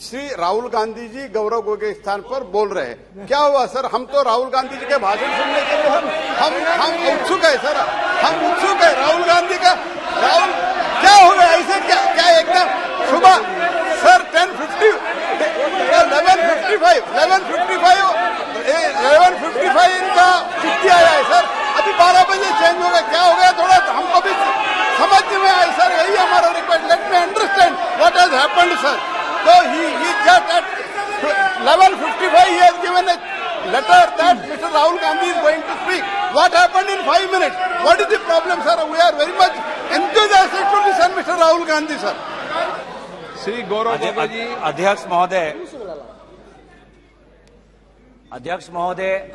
श्री राहुल गांधी जी गौरव गोगोई स्थान पर बोल रहे हैं। क्या हुआ सर? हम तो राहुल गांधी जी के भाषण सुनने के लिए हम उत्सुक है सर, हम उत्सुक है राहुल गांधी का। राहुल क्या हो गया ऐसे? क्या एकदम सुबह सर 11:55 इनका छुट्टी आया है सर, अभी 12 बजे चेंज हो गया। क्या हो गया? थोड़ा हमको भी समझ में आए सर, यही हमारा request. Let me understand what has happened sir. So he just at 11:55 he has given a letter that Mr. Rahul Gandhi is going to speak. What happened in 5 minutes? What is the problem, sir? We are very much enthusiastic to listen Mr. Rahul Gandhi, sir. Shri Gaurav Gogoi ji. अध्यक्ष महोदय,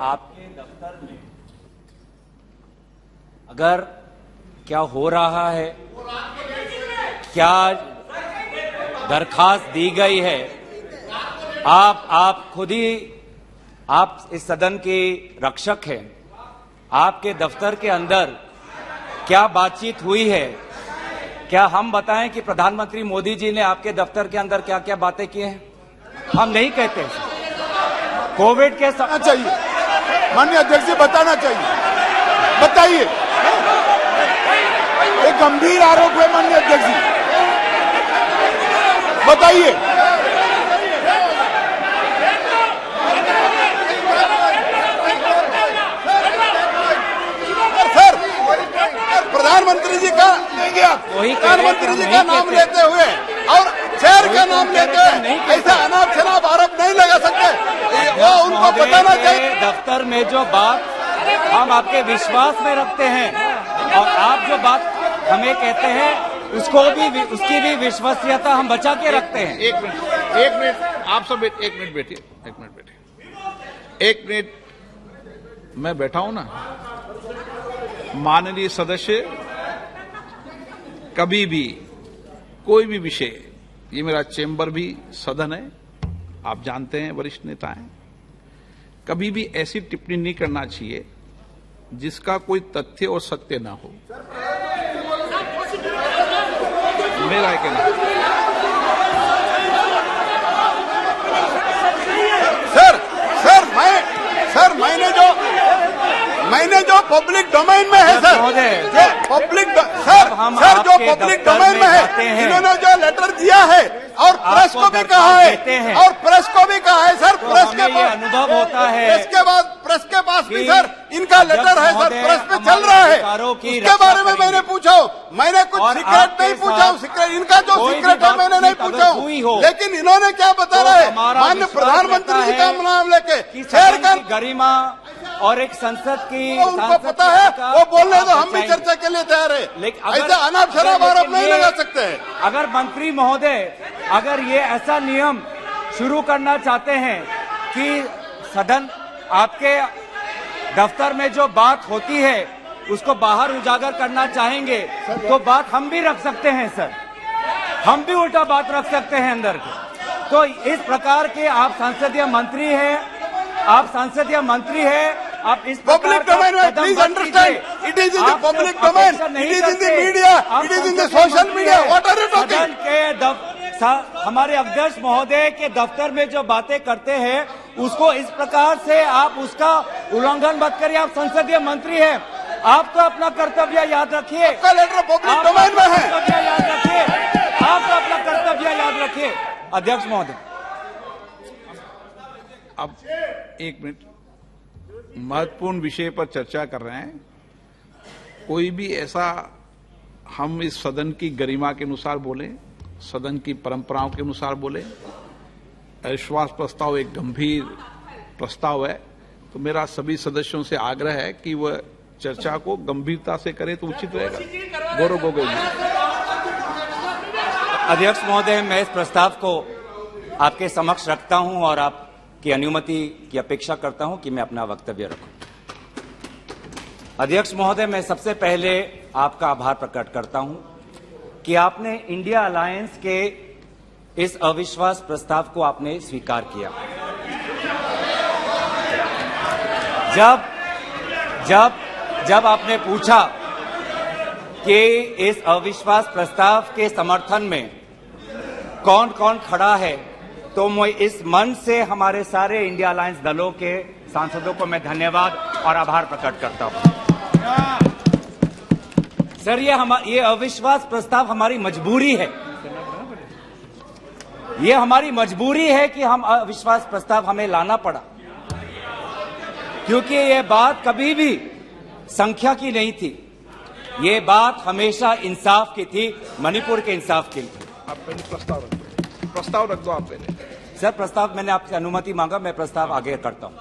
आपके दफ्तर में अगर क्या हो रहा है, क्या दरखास्त दी गई है, आप खुद ही आप इस सदन के रक्षक हैं। आपके दफ्तर के अंदर क्या बातचीत हुई है? क्या हम बताएं कि प्रधानमंत्री मोदी जी ने आपके दफ्तर के अंदर क्या क्या बातें की हैं? हम नहीं कहते। कोविड के चाहिए माननीय अध्यक्ष जी, बताना चाहिए। बताइए, एक गंभीर आरोप है माननीय अध्यक्ष जी, बताइए। सर प्रधानमंत्री जी का प्रधानमंत्री जी का नाम लेते हुए और शहर का नाम लेते हुए ऐसा अनाप शनाप आरोप नहीं लगा सकते, वो उनको बताना चाहिए। दफ्तर में जो बात हम आपके विश्वास में रखते हैं और आप जो बात हमें कहते हैं उसकी भी विश्वसनीयता हम बचा के रखते हैं। एक मिनट आप सब एक मिनट बैठिए। एक मिनट मैं बैठा हूं ना। माननीय सदस्य, कभी भी कोई भी विषय, ये मेरा चेंबर भी सदन है, आप जानते हैं, वरिष्ठ नेता हैं, कभी भी ऐसी टिप्पणी नहीं करना चाहिए जिसका कोई तथ्य और सत्य ना हो। मेरा कहना सर मैंने जो पब्लिक डोमेन में है सर, जो पब्लिक डोमेन में है, इन्होंने जो लेटर दिया है और प्रेस को भी कहा है सर, प्रेस के अनुभव होता है, प्रेस के पास भी सर इनका लेटर है सर, प्रेस पे चल रहा है। उसके बारे में मैंने पूछा, मैंने कुछ सीक्रेट नहीं पूछा, इनका जो सीक्रेट है मैंने नहीं पूछा, लेकिन इन्होंने क्या बता रहे हैं माननीय प्रधानमंत्री जी का नाम लेके शहर का गरिमा और एक संसद की, उनको पता है, वो बोलने तो हम भी चर्चा के लिए तैयार है, लेकिन ऐसा अनाप शनाप आरोप नहीं लगा सकते हैं। अगर मंत्री महोदय अगर ये ऐसा नियम शुरू करना चाहते हैं कि सदन आपके दफ्तर में जो बात होती है उसको बाहर उजागर करना चाहेंगे तो बात हम भी रख सकते हैं सर, हम भी उल्टा बात रख सकते हैं अंदर के। तो इस प्रकार के आप संसदीय मंत्री हैं, आप इस पब्लिक डोमेन में please understand, it is in the public domain, it is in the media, it is in the social media, what are you talking? हमारे अध्यक्ष महोदय के दफ्तर में जो बातें करते हैं उसको इस प्रकार से आप उसका उल्लंघन मत करिए। आप संसदीय मंत्री हैं, आप तो अपना कर्तव्य याद रखिए। आपका लेटर पब्लिक डोमेन में है, याद रखिए, आप तो अपना कर्तव्य याद रखिए। अध्यक्ष महोदय, अब एक मिनट, महत्वपूर्ण विषय पर चर्चा कर रहे हैं। कोई भी ऐसा, हम इस सदन की गरिमा के अनुसार बोले, सदन की परंपराओं के अनुसार बोले। अविश्वास प्रस्ताव एक गंभीर प्रस्ताव है, तो मेरा सभी सदस्यों से आग्रह है कि वह चर्चा को गंभीरता से करें तो उचित रहेगा। गौरव गोगोई जी। अध्यक्ष महोदय, मैं इस प्रस्ताव को आपके समक्ष रखता हूं और आपकी अनुमति की अपेक्षा करता हूं कि मैं अपना वक्तव्य रखूं। अध्यक्ष महोदय, मैं सबसे पहले आपका आभार प्रकट करता हूं कि आपने इंडिया अलायंस के इस अविश्वास प्रस्ताव को आपने स्वीकार किया। जब आपने पूछा कि इस अविश्वास प्रस्ताव के समर्थन में कौन कौन खड़ा है, तो मैं इस मंच से हमारे सारे इंडिया अलायंस दलों के सांसदों को मैं धन्यवाद और आभार प्रकट करता हूं। सर, ये अविश्वास प्रस्ताव हमारी मजबूरी है। ये हमारी मजबूरी है कि हम अविश्वास प्रस्ताव हमें लाना पड़ा, क्योंकि ये बात कभी भी संख्या की नहीं थी। ये बात हमेशा इंसाफ की थी, मणिपुर के इंसाफ की थी। आप पहले प्रस्ताव रख दो आप पहले। सर, प्रस्ताव मैंने आपसे अनुमति मांगा, मैं प्रस्ताव आगे करता हूं।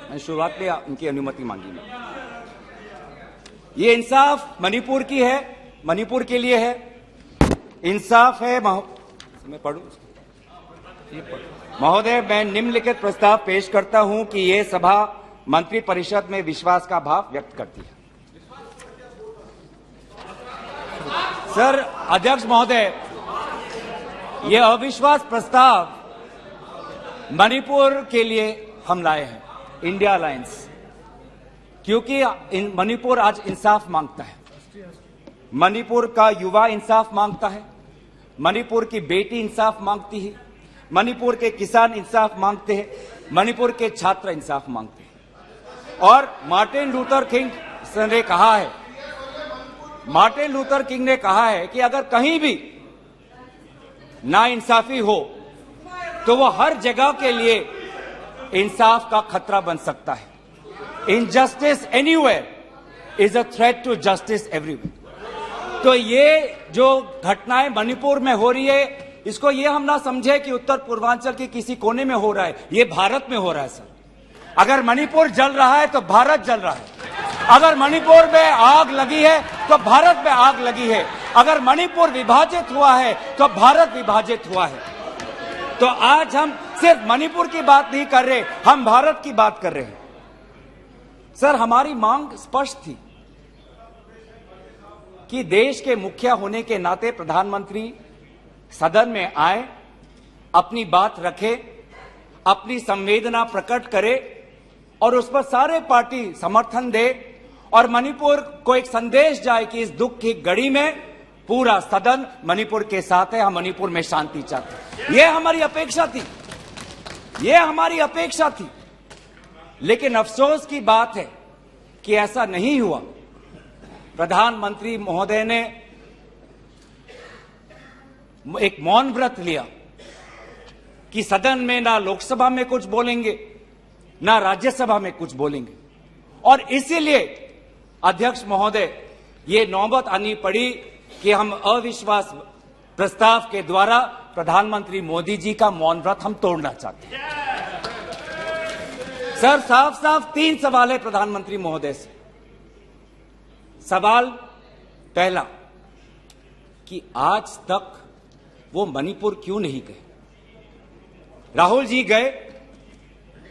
मैंने शुरुआत में उनकी अनुमति मांगी। मैं ये इंसाफ मणिपुर की है, मणिपुर के लिए है। इंसाफ है। मैं पढ़ूं महोदय, मैं निम्नलिखित प्रस्ताव पेश करता हूं कि ये सभा मंत्री परिषद में विश्वास का भाव व्यक्त करती है। सर अध्यक्ष महोदय, ये अविश्वास प्रस्ताव मणिपुर के लिए हम लाए हैं, इंडिया अलायंस, क्योंकि मणिपुर आज इंसाफ मांगता है। मणिपुर का युवा इंसाफ मांगता है, मणिपुर की बेटी इंसाफ मांगती है, मणिपुर के किसान इंसाफ मांगते हैं, मणिपुर के छात्र इंसाफ मांगते हैं। और मार्टिन लूथर किंग ने कहा है, मार्टिन लूथर किंग ने कहा है कि अगर कहीं भी नाइंसाफी हो तो वो हर जगह के लिए इंसाफ का खतरा बन सकता है। Injustice anywhere is a threat to justice everywhere. तो ये जो घटनाएं मणिपुर में हो रही है, इसको ये हम ना समझे कि उत्तर पूर्वांचल के किसी कोने में हो रहा है, ये भारत में हो रहा है। सर, अगर मणिपुर जल रहा है तो भारत जल रहा है। अगर मणिपुर में आग लगी है तो भारत में आग लगी है। अगर मणिपुर विभाजित हुआ है तो भारत विभाजित हुआ है। तो आज हम सिर्फ मणिपुर की बात नहीं कर रहे, हम भारत की बात कर रहे हैं। सर, हमारी मांग स्पष्ट थी कि देश के मुखिया होने के नाते प्रधानमंत्री सदन में आए, अपनी बात रखे, अपनी संवेदना प्रकट करे और उस पर सारे पार्टी समर्थन दे और मणिपुर को एक संदेश जाए कि इस दुख की घड़ी में पूरा सदन मणिपुर के साथ है, हम मणिपुर में शांति चाहते हैं। यह हमारी अपेक्षा थी, यह हमारी अपेक्षा थी। लेकिन अफसोस की बात है कि ऐसा नहीं हुआ। प्रधानमंत्री महोदय ने एक मौन व्रत लिया कि सदन में ना लोकसभा में कुछ बोलेंगे, ना राज्यसभा में कुछ बोलेंगे। और इसीलिए अध्यक्ष महोदय, ये नौबत आनी पड़ी कि हम अविश्वास प्रस्ताव के द्वारा प्रधानमंत्री मोदी जी का मौन व्रत हम तोड़ना चाहते हैं। सर, साफ साफ 3 सवाल है प्रधानमंत्री महोदय से। सवाल पहला कि आज तक वो मणिपुर क्यों नहीं गए? राहुल जी गए,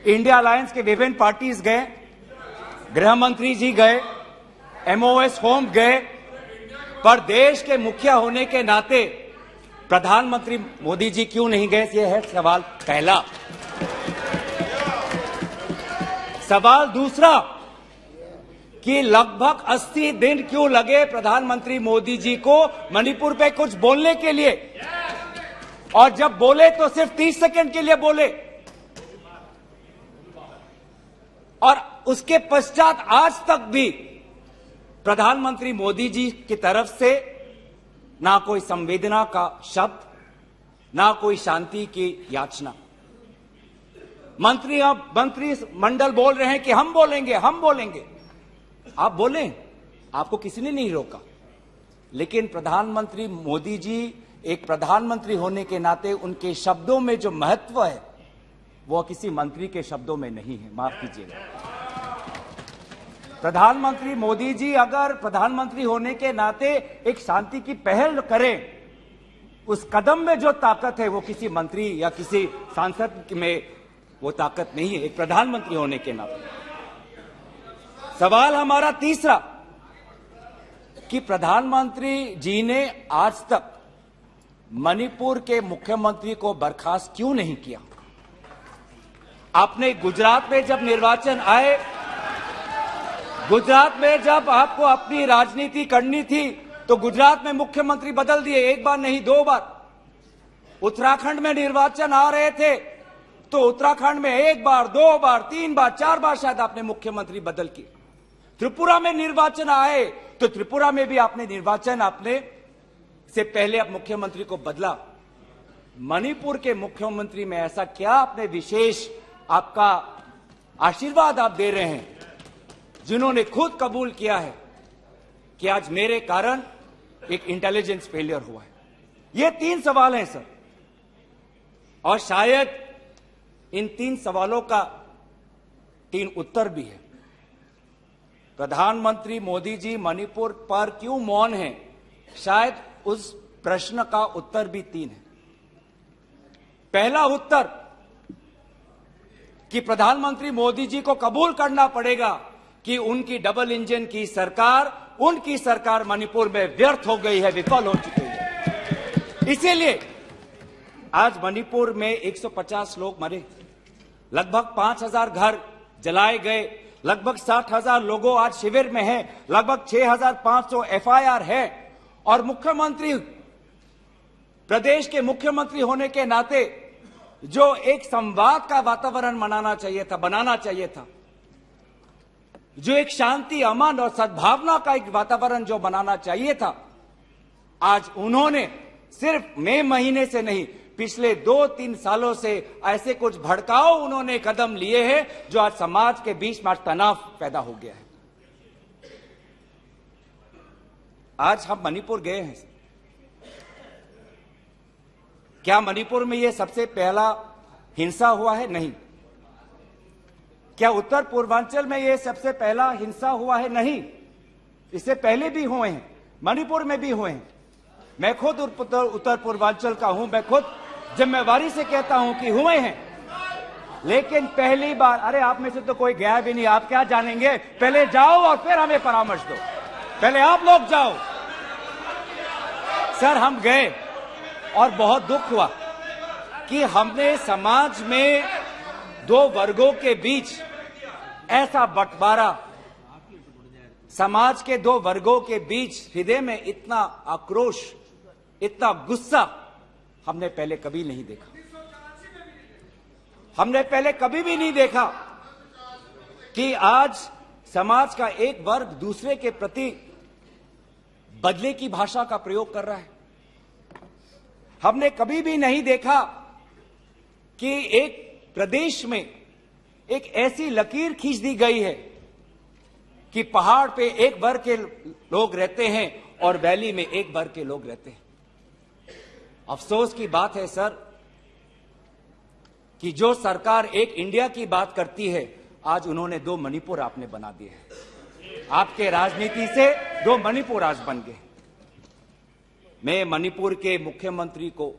इंडिया अलायंस के विभिन्न पार्टीज गए, गृह मंत्री जी गए, एमओएस होम गए, पर देश के मुखिया होने के नाते प्रधानमंत्री मोदी जी क्यों नहीं गए? यह है सवाल पहला। सवाल दूसरा कि लगभग 80 दिन क्यों लगे प्रधानमंत्री मोदी जी को मणिपुर पे कुछ बोलने के लिए, और जब बोले तो सिर्फ 30 सेकंड के लिए बोले, और उसके पश्चात आज तक भी प्रधानमंत्री मोदी जी की तरफ से ना कोई संवेदना का शब्द, ना कोई शांति की याचना। मंत्री मंडल बोल रहे हैं कि हम बोलेंगे, हम बोलेंगे। आप बोलें, आपको किसी ने नहीं रोका। लेकिन प्रधानमंत्री मोदी जी एक प्रधानमंत्री होने के नाते उनके शब्दों में जो महत्व है वो किसी मंत्री के शब्दों में नहीं है। माफ कीजिएगा, प्रधानमंत्री मोदी जी अगर प्रधानमंत्री होने के नाते एक शांति की पहल करें, उस कदम में जो ताकत है वो किसी मंत्री या किसी सांसद में वो ताकत नहीं है, एक प्रधानमंत्री होने के नाते। सवाल हमारा तीसरा कि प्रधानमंत्री जी ने आज तक मणिपुर के मुख्यमंत्री को बर्खास्त क्यों नहीं किया? आपने गुजरात में जब निर्वाचन आए, गुजरात में जब आपको अपनी राजनीति करनी थी तो गुजरात में मुख्यमंत्री बदल दिए, एक बार नहीं 2 बार। उत्तराखंड में निर्वाचन आ रहे थे तो उत्तराखंड में 1 बार, 2 बार, 3 बार, 4 बार शायद आपने मुख्यमंत्री बदल किए। त्रिपुरा में निर्वाचन आए तो त्रिपुरा में भी आपने निर्वाचन आपने से पहले आप मुख्यमंत्री को बदला। मणिपुर के मुख्यमंत्री में ऐसा क्या आपने विशेष आपका आशीर्वाद आप दे रहे हैं जिन्होंने खुद कबूल किया है कि आज मेरे कारण एक इंटेलिजेंस फेलियर हुआ है? ये 3 सवाल हैं सर, और शायद इन 3 सवालों का 3 उत्तर भी है। प्रधानमंत्री मोदी जी मणिपुर पर क्यों मौन हैं, शायद उस प्रश्न का उत्तर भी 3 है। पहला उत्तर कि प्रधानमंत्री मोदी जी को कबूल करना पड़ेगा कि उनकी डबल इंजन की सरकार, उनकी सरकार मणिपुर में व्यर्थ हो गई है, विफल हो चुकी है। इसीलिए आज मणिपुर में 150 लोग मरे, लगभग 5000 घर जलाए गए, लगभग 60,000 लोगों आज शिविर में हैं, लगभग 6500 FIR है। और मुख्यमंत्री, प्रदेश के मुख्यमंत्री होने के नाते जो एक संवाद का वातावरण बनाना चाहिए था, जो एक शांति, अमन और सद्भावना का एक वातावरण जो बनाना चाहिए था, आज उन्होंने सिर्फ मई महीने से नहीं, पिछले 2-3 सालों से ऐसे कुछ भड़काऊ उन्होंने कदम लिए हैं जो आज समाज के बीच में तनाव पैदा हो गया है। आज हम मणिपुर गए हैं, क्या मणिपुर में यह सबसे पहला हिंसा हुआ है? नहीं। क्या उत्तर पूर्वांचल में यह सबसे पहला हिंसा हुआ है? नहीं। इससे पहले भी हुए हैं, मणिपुर में भी हुए हैं। मैं खुद उत्तर पूर्वांचल का हूं, मैं खुद जिम्मेवारी से कहता हूं कि हुए हैं, लेकिन पहली बार, अरे आप में से तो कोई गया भी नहीं, आप क्या जानेंगे? पहले जाओ और फिर हमें परामर्श दो, पहले आप लोग जाओ। सर हम गए और बहुत दुख हुआ कि हमने समाज में 2 वर्गों के बीच ऐसा बंटवारा, समाज के 2 वर्गों के बीच हृदय में इतना आक्रोश, इतना गुस्सा हमने पहले कभी नहीं देखा। हमने पहले कभी भी नहीं देखा कि आज समाज का एक वर्ग दूसरे के प्रति बदले की भाषा का प्रयोग कर रहा है। हमने कभी भी नहीं देखा कि एक प्रदेश में एक ऐसी लकीर खींच दी गई है कि पहाड़ पे एक वर्ग के लोग रहते हैं और वैली में एक वर्ग के लोग रहते हैं। अफसोस की बात है सर कि जो सरकार एक इंडिया की बात करती है, आज उन्होंने 2 मणिपुर आपने बना दिए हैं। आपके राजनीति से 2 मणिपुर आज बन गए। मैं मणिपुर के मुख्यमंत्री को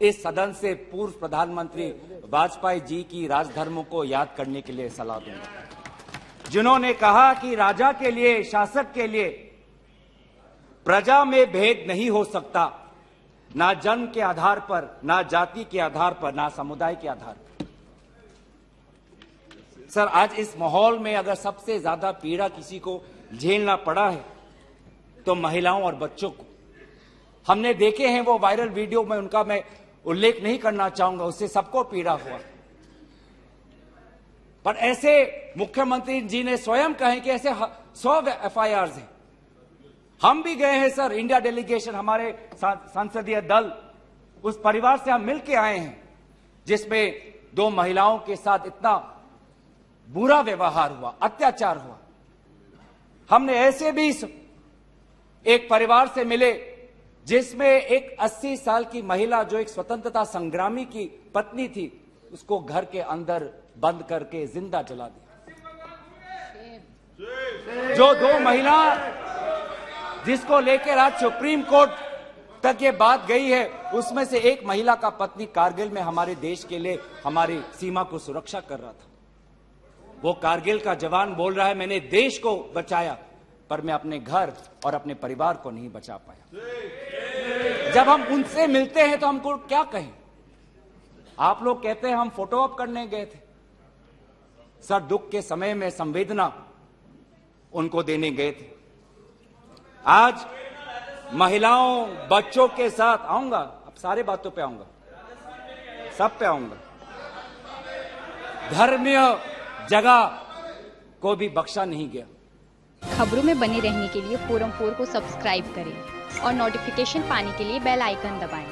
इस सदन से पूर्व प्रधानमंत्री वाजपेयी जी की राजधर्मों को याद करने के लिए सलाह दूंगा, जिन्होंने कहा कि राजा के लिए, शासक के लिए प्रजा में भेद नहीं हो सकता, ना जन्म के आधार पर, ना जाति के आधार पर, ना समुदाय के आधार पर। सर आज इस माहौल में अगर सबसे ज्यादा पीड़ा किसी को झेलना पड़ा है तो महिलाओं और बच्चों को। हमने देखे हैं वो वायरल वीडियो में, उनका मैं उल्लेख नहीं करना चाहूंगा, उससे सबको पीड़ा हुआ। पर ऐसे मुख्यमंत्री जी ने स्वयं कहे कि ऐसे 100 FIRs हैं। हम भी गए हैं सर, इंडिया डेलीगेशन, हमारे संसदीय दल, उस परिवार से हम मिलके आए हैं जिसमें 2 महिलाओं के साथ इतना बुरा व्यवहार हुआ, अत्याचार हुआ। हमने ऐसे भी एक परिवार से मिले जिसमें एक 80 साल की महिला, जो एक स्वतंत्रता संग्रामी की पत्नी थी, उसको घर के अंदर बंद करके जिंदा जला दिया। जो 2 महिला जिसको लेकर आज सुप्रीम कोर्ट तक ये बात गई है, उसमें से एक महिला का पत्नी कारगिल में हमारे देश के लिए हमारी सीमा को सुरक्षा कर रहा था। वो कारगिल का जवान बोल रहा है, मैंने देश को बचाया पर मैं अपने घर और अपने परिवार को नहीं बचा पाया। जब हम उनसे मिलते हैं तो हमको क्या कहें? आप लोग कहते हैं हम फोटो ऑप करने गए थे। सर दुख के समय में संवेदना उनको देने गए थे। आज महिलाओं, बच्चों के साथ आऊंगा, अब सारे बातों पे आऊंगा। सब पे आऊंगा। धर्मीय जगह को भी बख्शा नहीं गया। खबरों में बने रहने के लिए फोरम 4 को सब्सक्राइब करें और नोटिफिकेशन पाने के लिए बेल आइकन दबाएं।